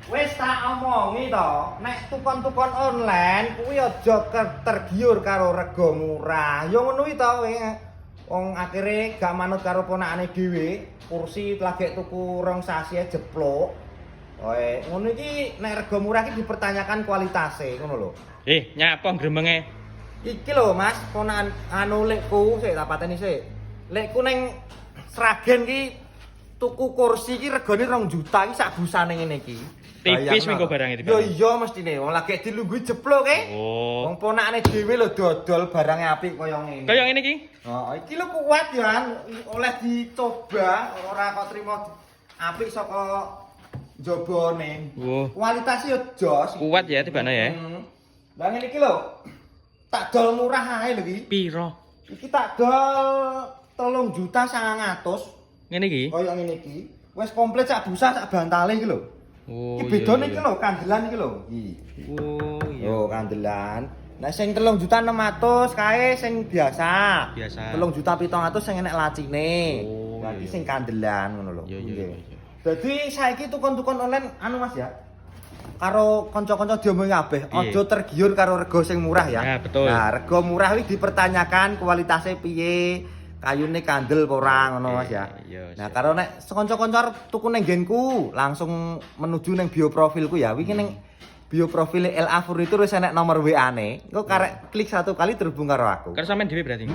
Wis tak omongi to, nek tukon-tukon online kuwi aja tergiur karo rega murah. Ya ngono kuwi to kowe. Wong akhire gak manut karo ponakane dhewe, kursi lagi tuku rong sasi jeblok. Kowe ngono iki nek rega murah iki dipertanyakan kualitase ngono lho. Nyapa gremenge? Iki lho Mas, ponakan anu lekku, sik tak pateni sik. Lekku ning Sragen ki tuku kursi iki regane 2 juta iki sak busane ngene iki. Tipis minggu barang itu. Yo iya mestine wong lagi dilungguhi jeblok e. Oh. Wong ponakane dhewe lho dodol barang apik kaya ngene. Kaya ngene iki? Heeh, iki lho kuat ya, oleh dicoba, ora kok trimo apik saka jabane. Oh. Kualitasnya yo jos. Kuat ya tibane ya. Lah ngene iki lho. Tak dol murah ae lho iki. Piro? Iki tak dol 3.900.000. Ngene iki? Kaya ngene iki. Wis komplit sak busa sak bantale iki lho. Oh. Iki bedane iki lho, kandelan iki lho. Iki. Oh iya. Yo kandelan. Nah sing 3.600.000 kae sing biasa. Biasa. 3.700.000 sing enek lacine. Oh, Lah iki iya. sing kandelan ngono lho. Iya. Dadi saiki tukon-tukon online anu Mas ya. Karo kanca-kanca diomongi kabeh, aja tergiur karo rega sing murah ya. Nah, betul. Nah, rega murah iki dipertanyakan kualitasnya piye, kayune kandel apa ora ngono Mas ya. Iya. Nah, karo nek kanca-kanca arep tuku ning nggenku, langsung menuju ning bio profilku ya. Iki ning bio profil LA Furniture wis enek nomor WA-ne. Engko karek klik 1 kali terhubung karo aku. Karo sampean dhewe berarti.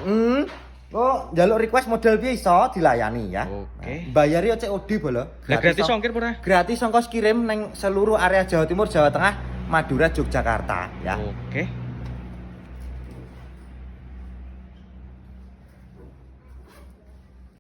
Oh, njaluk request model piye iso dilayani ya. Oke. Bayari COD bolo. Lah gratis ongkir pura? Gratis ongkos kirim neng seluruh area Jawa Timur, Jawa Tengah, Madura, Yogyakarta ya. Oke.